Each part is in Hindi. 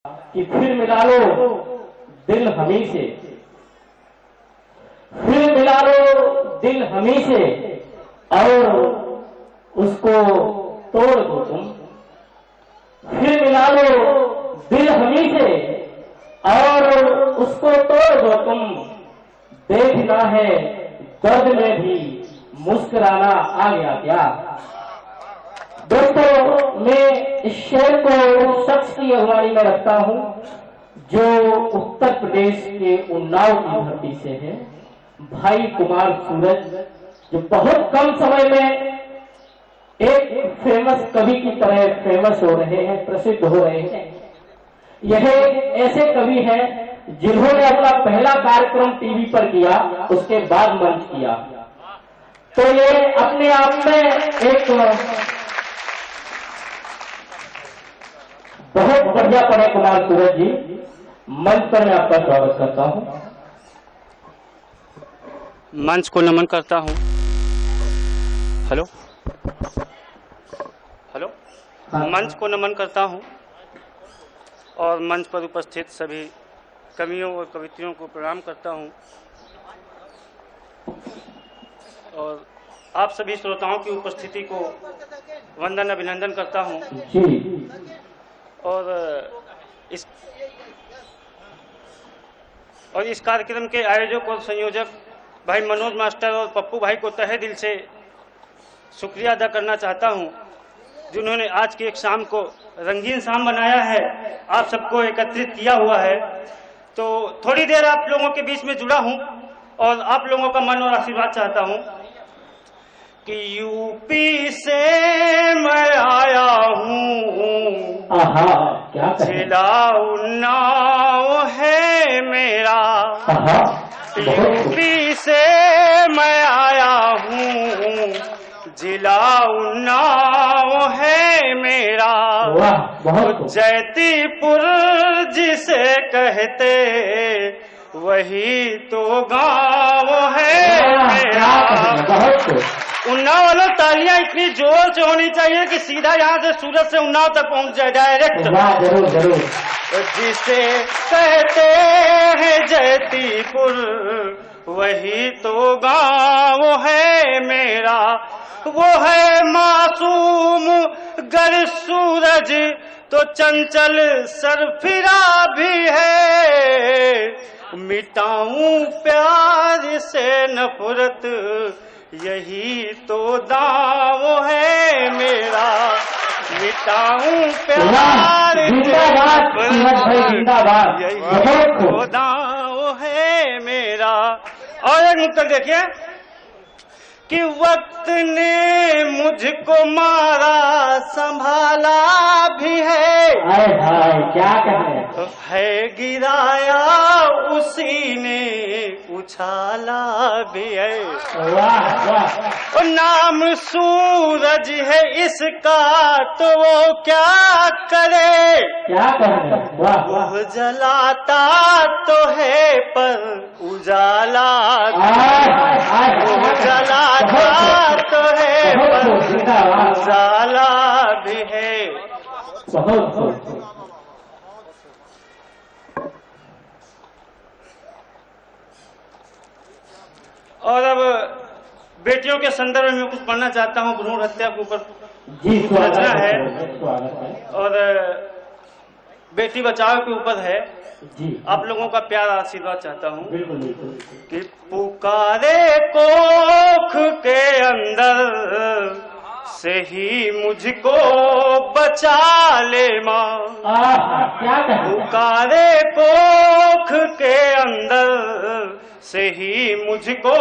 कि फिर मिला लो दिल हमी से, फिर मिला लो दिल हमी से और उसको तोड़ दो तुम। फिर मिला लो दिल हमी से और उसको तोड़ दो तुम। देखना है दर्द में भी मुस्कुराना आ गया क्या। दोस्तों, मैं इस शेर को उस शख्स की अगवानी में रखता हूं जो उत्तर प्रदेश के उन्नाव की धरती से है, भाई कुमार सूरज, जो बहुत कम समय में एक फेमस कवि की तरह फेमस हो रहे हैं, प्रसिद्ध हो रहे हैं। यह ऐसे कवि हैं जिन्होंने अपना पहला कार्यक्रम टीवी पर किया, उसके बाद मंच किया। तो ये अपने आप में एक बहुत बढ़िया पढ़े कुमार सूरज जी। मंच पर मैं आपका स्वागत करता हूं। मंच को नमन करता हूं। हेलो हेलो हाँ। मंच को नमन करता हूं और मंच पर उपस्थित सभी कवियों और कवित्रियों को प्रणाम करता हूं और आप सभी श्रोताओं की उपस्थिति को वंदन अभिनंदन करता हूं। जी। और इस कार्यक्रम के आयोजक और संयोजक भाई मनोज मास्टर और पप्पू भाई को तहे दिल से शुक्रिया अदा करना चाहता हूं, जिन्होंने आज की एक शाम को रंगीन शाम बनाया है, आप सबको एकत्रित किया हुआ है। तो थोड़ी देर आप लोगों के बीच में जुड़ा हूं और आप लोगों का मन और आशीर्वाद चाहता हूं कि यूपी से मैं आया हूँ, जिला उन्नाव है मेरा। यूपी से मैं आया हूँ, जिला उन्नाव है मेरा। जैतीपुर जिसे कहते वही तो गाँव है मेरा। उन्नाव वालों, तालियां इतनी जोर से होनी चाहिए कि सीधा यहाँ से सूरत से उन्नाव तक पहुंच जाए डायरेक्ट। जरूर जरूर। जिसे कहते हैं जैतीपुर वही तो गाँव है मेरा। वो है मासूम गर सूरज तो चंचल सरफिरा भी है। मिटाऊं प्यार से नफरत यही तो दाव है मेरा। मिटाऊं प्यार यही तो दाव है मेरा। और एक नुक्ता देखिए कि वक्त ने मुझको मारा संभाला भी है। क्या कहे है गिराया उसी ने उछाला भी है। वाह वाह। और नाम सूरज है इसका तो वो क्या करे। क्या करे। वाह वाह। वो जलाता तो है पर उजाला, वो जलाता तो है पर उजाला भी है। बहुत। और अब बेटियों के संदर्भ में कुछ पढ़ना चाहता हूँ। भ्रूण हत्या के ऊपर जी रचना है और बेटी बचाओ के ऊपर है जी। आप लोगों का प्यार आशीर्वाद चाहता हूँ। बिल्कुल कि पुकारे कोख के अंदर से ही मुझको बचा ले माँ। क्या कहे। पुकारे कोख के अंदर से ही मुझको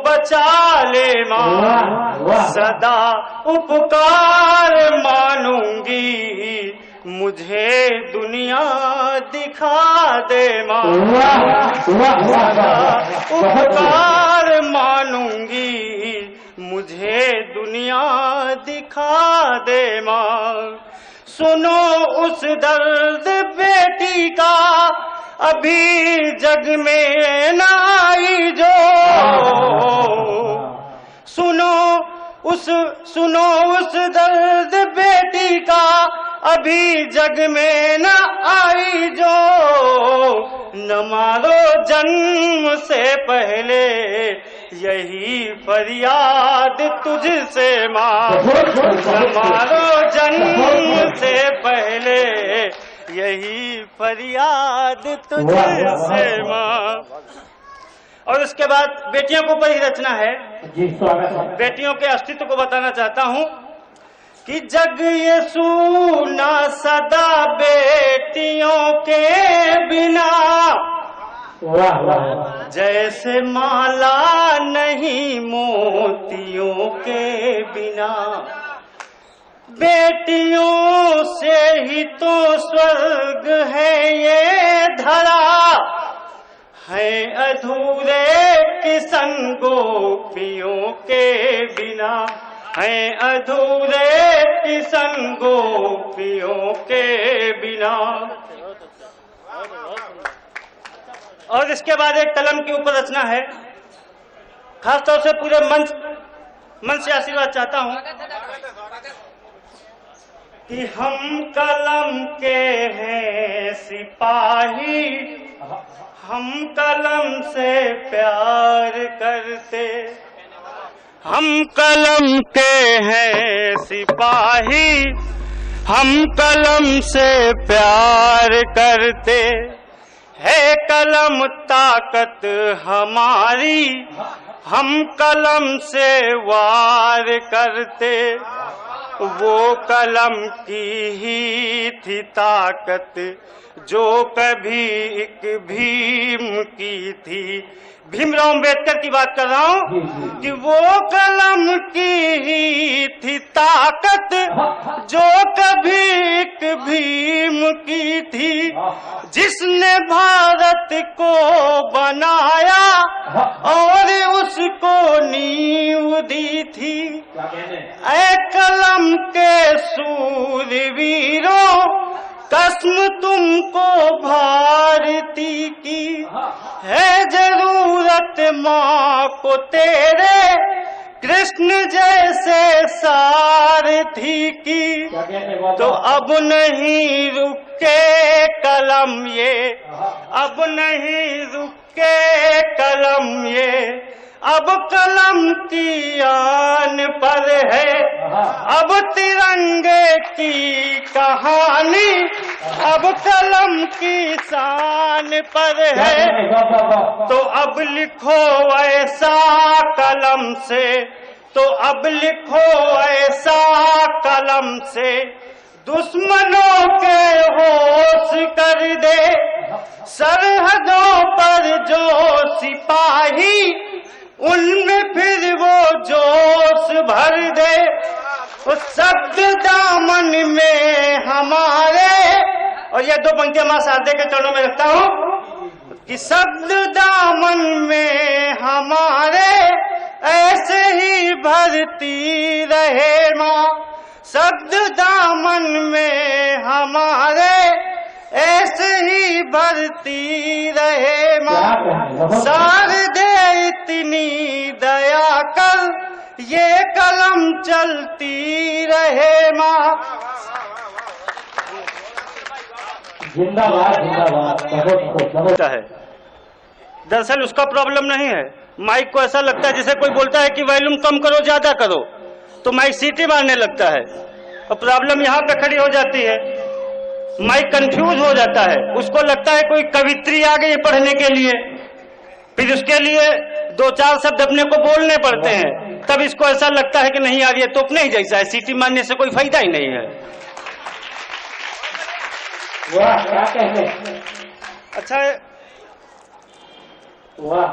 बचा ले माँ। सदा उपकार मानूंगी मुझे दुनिया दिखा दे माँ। सदा उपकार मानूंगी मुझे दुनिया दिखा दे माँ। सुनो उस दर्द बेटी का अभी जग में ना आई जो। सुनो उस दर्द बेटी का अभी जग में न आई जो, न मारो जन्म से पहले यही फरियाद तुझसे माँ, न मारो जन्म से पहले यही फरियाद तुझसे माँ। और उसके बाद बेटियों के ऊपर ही रचना है। बेटियों के अस्तित्व को बताना चाहता हूँ कि जग ये सूना सदा बेटियों के बिना, जैसे माला नहीं मोतियों के बिना। बेटियों से ही तो स्वर्ग है ये धरा, है अधूरे किसन गोपियों के बिना, है अधूरे किसन गोपियों के बिना। और इसके बाद एक कलम के ऊपर रचना है। खासतौर से पूरे मन से आशीर्वाद चाहता हूँ कि हम कलम के हैं सिपाही, हम कलम से प्यार करते। हम कलम के हैं सिपाही, हम कलम से प्यार करते। है कलम ताकत हमारी, हम कलम से वार करते। वो कलम की ही थी ताकत जो कभी एक भीम की थी। भीमराव अम्बेडकर की बात कर रहा हूँ कि वो कलम की ही थी ताकत जो कभी एक भीम की थी, जिसने भारत को बनाया और उसको नींव दी थी। ऐ कलम के सूरवीरों, कसम तुमको भारती की, है जरूरत माँ को तेरे कृष्ण जैसे सारथी की। तो अब नहीं रुके कलम ये, अब नहीं रुके कलम ये, अब कलम की आन पर है, अब तिरंगे की कहानी, अब कलम की शान पर है। तो अब लिखो ऐसा कलम से, तो अब लिखो ऐसा कलम से, दुश्मनों के होश कर दे। सरहदों पर जो सिपाही, उनमें फिर वो जोश भर दे। उस शब्द दामन में हमारे, और ये दो पंक्तियां मां शारदे के चरणों में रखता हूँ कि शब्द दामन में हमारे ऐसे ही भरती रहे माँ। शब्द दामन में हमारे ऐसे ही भरती रहे माँ। शारदे इतनी दया कर, ये कलम चलती रहे माँ। जिंदाबाद जिंदाबाद। बहुत है दरअसल उसका प्रॉब्लम नहीं है। माइक को ऐसा लगता है जैसे कोई बोलता है कि वॉल्यूम कम करो ज्यादा करो, तो माइक सीटी मारने लगता है और प्रॉब्लम यहाँ पे खड़ी हो जाती है। माइक कंफ्यूज हो जाता है, उसको लगता है कोई कवित्री आ गई पढ़ने के लिए, फिर उसके लिए दो चार शब्द अपने को बोलने पड़ते हैं, तब इसको ऐसा लगता है कि नहीं यार ये तो अपने ही जैसा है, सीटी मारने से कोई फायदा ही नहीं है। वाह क्या कहते। अच्छा वाह,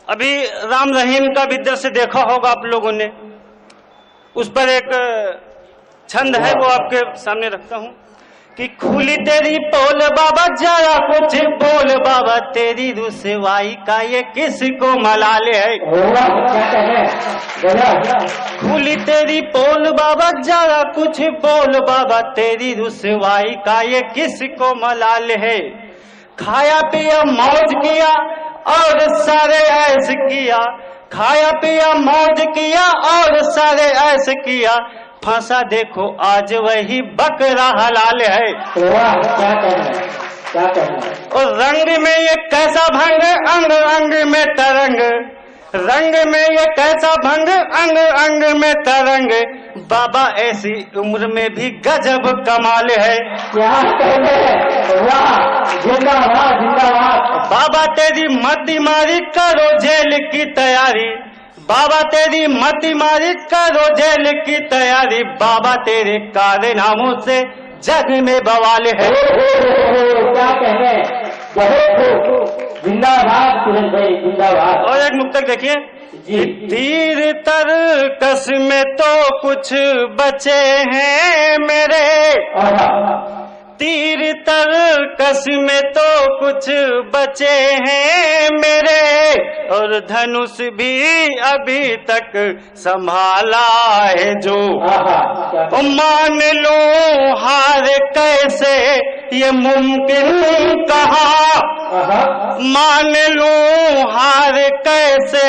अभी राम रहीम का विद्या से देखा होगा आप लोगों ने, उस पर एक छंद है वो आपके सामने रखता हूँ कि खुली तेरी पोल बाबा जरा कुछ बोल बाबा, तेरी रुसवाई का ये किसको मलाल है। खुली तेरी पोल बाबा जरा कुछ बोल बाबा, तेरी रुसवाई का ये किसको मलाल है। खाया पिया मौज किया और सारे ऐश किया, खाया पिया मौज किया और सारे ऐश किया, फंसा देखो आज वही बकरा हलाल है। वाह, क्या कहना, क्या कहना। और रंग में ये कैसा भंग, अंग अंग में तरंग, रंग में ये कैसा भंग, अंग अंग में तरंग, बाबा ऐसी उम्र में भी गजब कमाल है। क्या कहना है, वाह, जिंदाबाद जिंदाबाद। बाबा तेरी मत मारी करो जेल की तैयारी, बाबा तेरी मत मारी करो जेल की तैयारी, बाबा तेरे कारनामों से जग में बवाल है। क्या कहने, बहुत खूब, जिंदाबाद सूरज भाई, जिंदाबाद। और एक मुक्तक देखिए, तीर तरकस में तो कुछ बचे हैं मेरे, तीर तरकस में तो कुछ बचे हैं मेरे, और धनुष भी अभी तक संभाला है जो। मान लो हार कैसे ये मुमकिन कहा, मान लो हार कैसे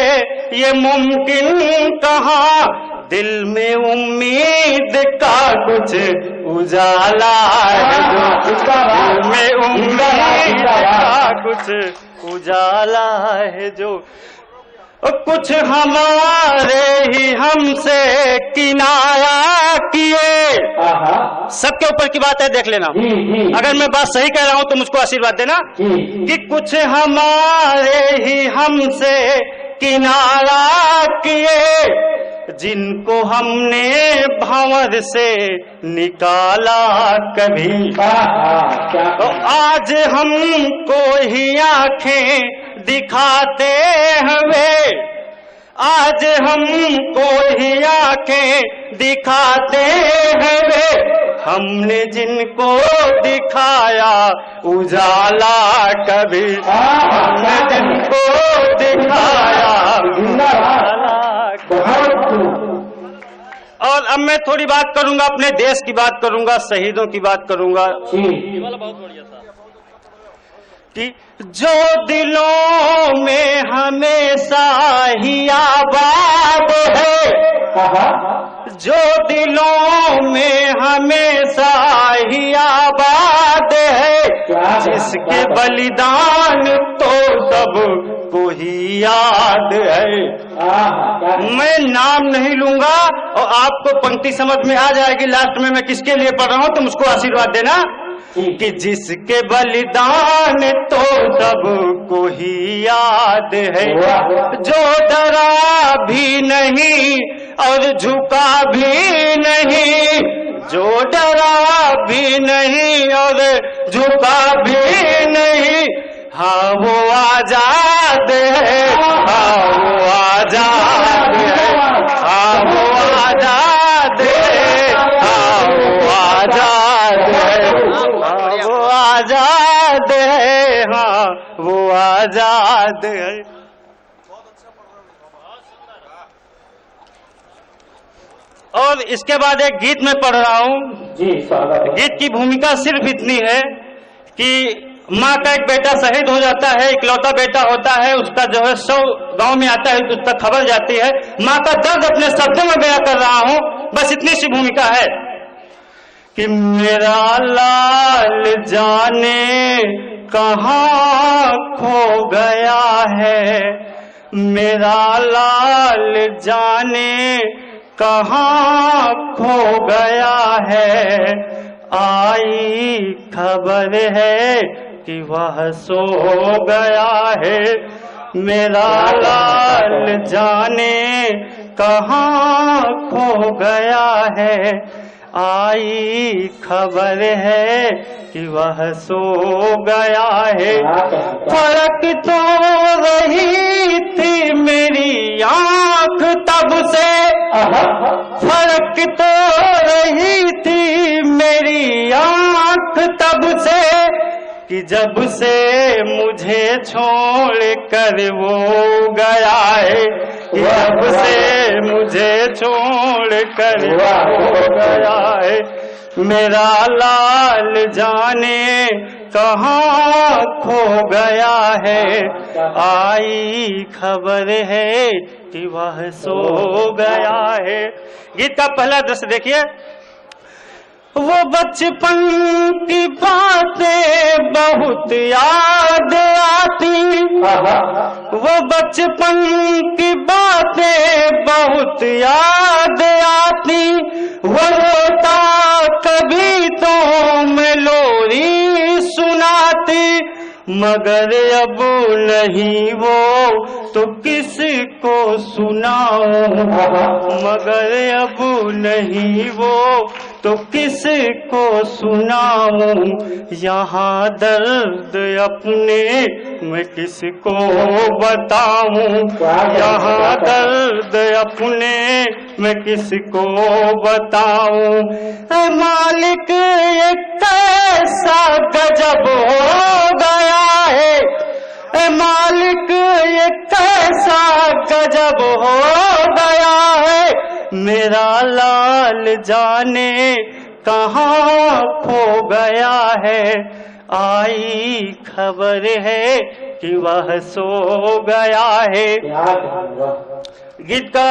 ये मुमकिन कहा, दिल में उम्मीद का कुछ उजाला है जो, दिल में उम्मीद का कुछ उजाला है जो, कुछ हमारे ही हमसे किनारा किए। सबके ऊपर की बात है, देख लेना। अगर मैं बात सही कह रहा हूं तो मुझको आशीर्वाद देना कि कुछ हमारे ही हमसे किनारा किए, जिनको हमने भंवर से निकाला कभी, तो आज हमको ही आंखें दिखाते हुए, आज हमको ही आंखें दिखाते हुए, हमने जिनको दिखाया उजाला कभी, हमने जिनको दिखाया उजाला कभी। और अब मैं थोड़ी बात करूंगा, अपने देश की बात करूंगा, शहीदों की बात करूंगा। बहुत बढ़िया था कि जो दिलों में हमेशा ही आबाद है, जो दिलों में हमेशा ही आबाद है, जिसके बलिदान तो सबको ही याद है। मैं नाम नहीं लूंगा और आपको पंक्ति समझ में आ जाएगी लास्ट में मैं किसके लिए पढ़ रहा हूं, तो मुझको आशीर्वाद देना कि जिसके बलिदान तो सबको ही याद है, जो डरा भी नहीं और झुका भी नहीं, जो डरा भी नहीं और झुका भी नहीं, हाँ वो आजाद है, हाँ वो आजाद है, हाँ वो आजाद है, हाँ वो आजाद है, हाँ वो आजाद है, हाँ वो आजाद है। और इसके बाद एक गीत में पढ़ रहा हूँ जी। गीत की भूमिका सिर्फ इतनी है कि माँ का एक बेटा शहीद हो जाता है, इकलौता बेटा होता है, उसका जो है शव गांव में आता है तो उस तक खबर जाती है। माँ का दर्द अपने शब्दों में बयां कर रहा हूँ, बस इतनी सी भूमिका है कि मेरा लाल जाने कहाँ खो गया है, मेरा लाल जाने कहाँ खो गया है, आई खबर है कि वह सो गया है, मेरा लाल जाने कहाँ खो गया है, आई खबर है कि वह सो गया है। फर्क तो रही थी मेरी आँख तब से, फर्क तो रही थी मेरी आँख तब से, कि जब से मुझे छोड़ कर वो गया है, कि जब से मुझे छोड़ कर वो गया है, मेरा लाल जाने कहाँ खो गया है, आई खबर है कि वह सो गया है। गीत का पहला दृश्य देखिए। वो बचपन की बातें बहुत याद आती, वो बचपन की बातें बहुत याद आती, वो रोता कभी तो मैं लोरी सुनाती, मगर अब नहीं वो तो किसको सुनाऊं, मगर अब नहीं वो तो किसको सुनाऊं, यहाँ दर्द अपने मैं किसको बताऊं, यहाँ दर्द अपने मैं किसको बताऊं। ऐ मालिक ये कैसा गजब हो गया है, ऐ मालिक ये कैसा गजब हो गया है, मेरा लाल जाने कहाँ खो गया है, आई खबर है कि वह सो गया है। गीत का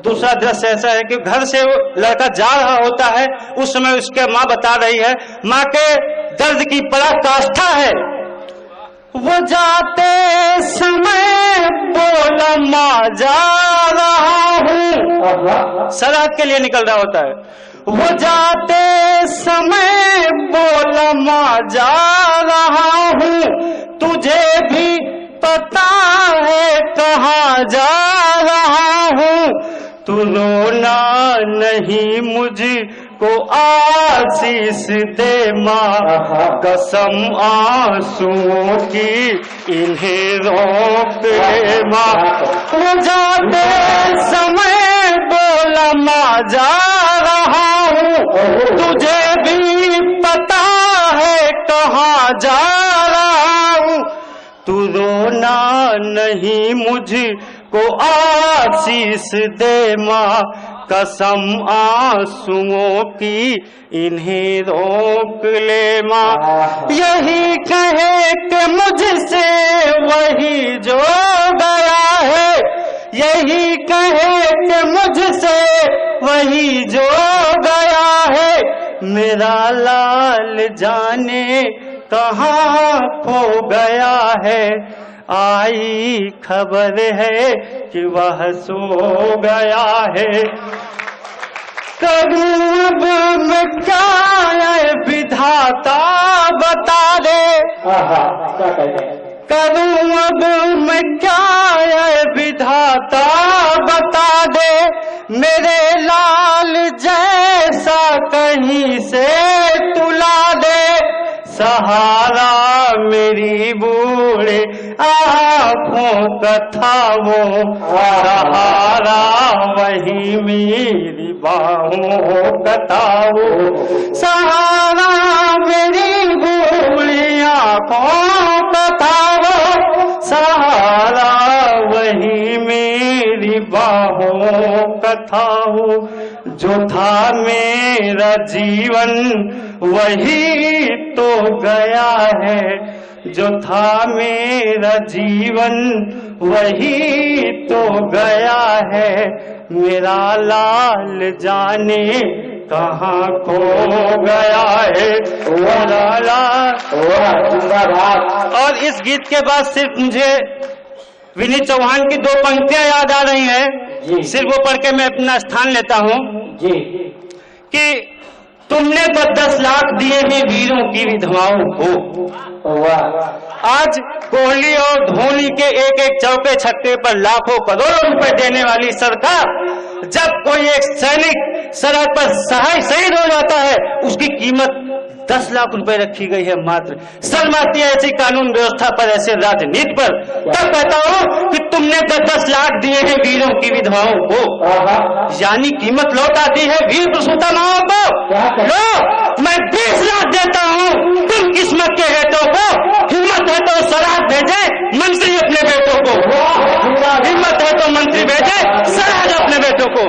दूसरा दृश्य ऐसा है कि घर से लड़का जा रहा होता है, उस समय उसके माँ बता रही है, माँ के दर्द की पराकाष्ठा है। वो जाते समय बोला माँ जा रहा हूँ, सराहत के लिए निकल रहा होता है। वो जाते समय बोला माँ जा रहा हूँ, तुझे भी पता है कहाँ जा रहा हूँ, तू रोना नहीं मुझको आशीष दे माँ, कसम आंसुओं की इन्हें रोक ले माँ। वो जाते समय बोला माँ जा रहा हूँ, तुझे भी पता है कहाँ जा रहा हूँ, तू रोना नहीं मुझको आशीष दे माँ, कसम आंसुओं की इन्हें रोक ले माँ। यही कहे कि मुझसे वही जो गया है, यही कहे कि मुझसे वही जो गया है, मेरा लाल जाने कहाँ खो गया है, आई खबर है कि वह सो गया है। करूं अब मैं क्या है विधाता बता दे, करूं अब मैं क्या है विधाता बता दे, मेरे लाल जैसा कहीं से तुला दे, सहारा मेरी बूढ़े आँखों का था वो, सहारा वही मेरी बाहों का था वो, सहारा मेरी बूढ़ी आँखों का था वो, सहारा वही मेरी बाहों का था वो, जो था मेरा जीवन वही तो गया है, जो था मेरा जीवन वही तो गया है, मेरा लाल जाने कहाँ खो गया है, मेरा लाल। और इस गीत के बाद सिर्फ मुझे विनीत चौहान की दो पंक्तियां याद आ रही हैं, सिर्फ वो पढ़ के मैं अपना स्थान लेता हूँ कि तुमने तो 10 लाख दिए हैं वीरों की विधवाओं को, आज कोहली और धोनी के एक एक चौके छक्के पर लाखों करोड़ों रुपए देने वाली सरकार, जब कोई एक सैनिक सरहद पर शहीद हो जाता है, उसकी कीमत 10 लाख रुपए रखी गई है मात्र। शर्म आती है ऐसी कानून व्यवस्था पर, ऐसे राजनीति पर। तब कहता हूँ कि तुमने तो 10 लाख दिए हैं वीरों की विधवाओं को, यानी कीमत लौट आती है वीर प्रसूता माओ को। लो, मैं 20 लाख देता हूँ तुम किस्मत के हेतों को, हिम्मत है तो सराहत भेजे मंत्री अपने बेटों को, हिम्मत है तो मंत्री भेजे सराहत अपने बेटों को।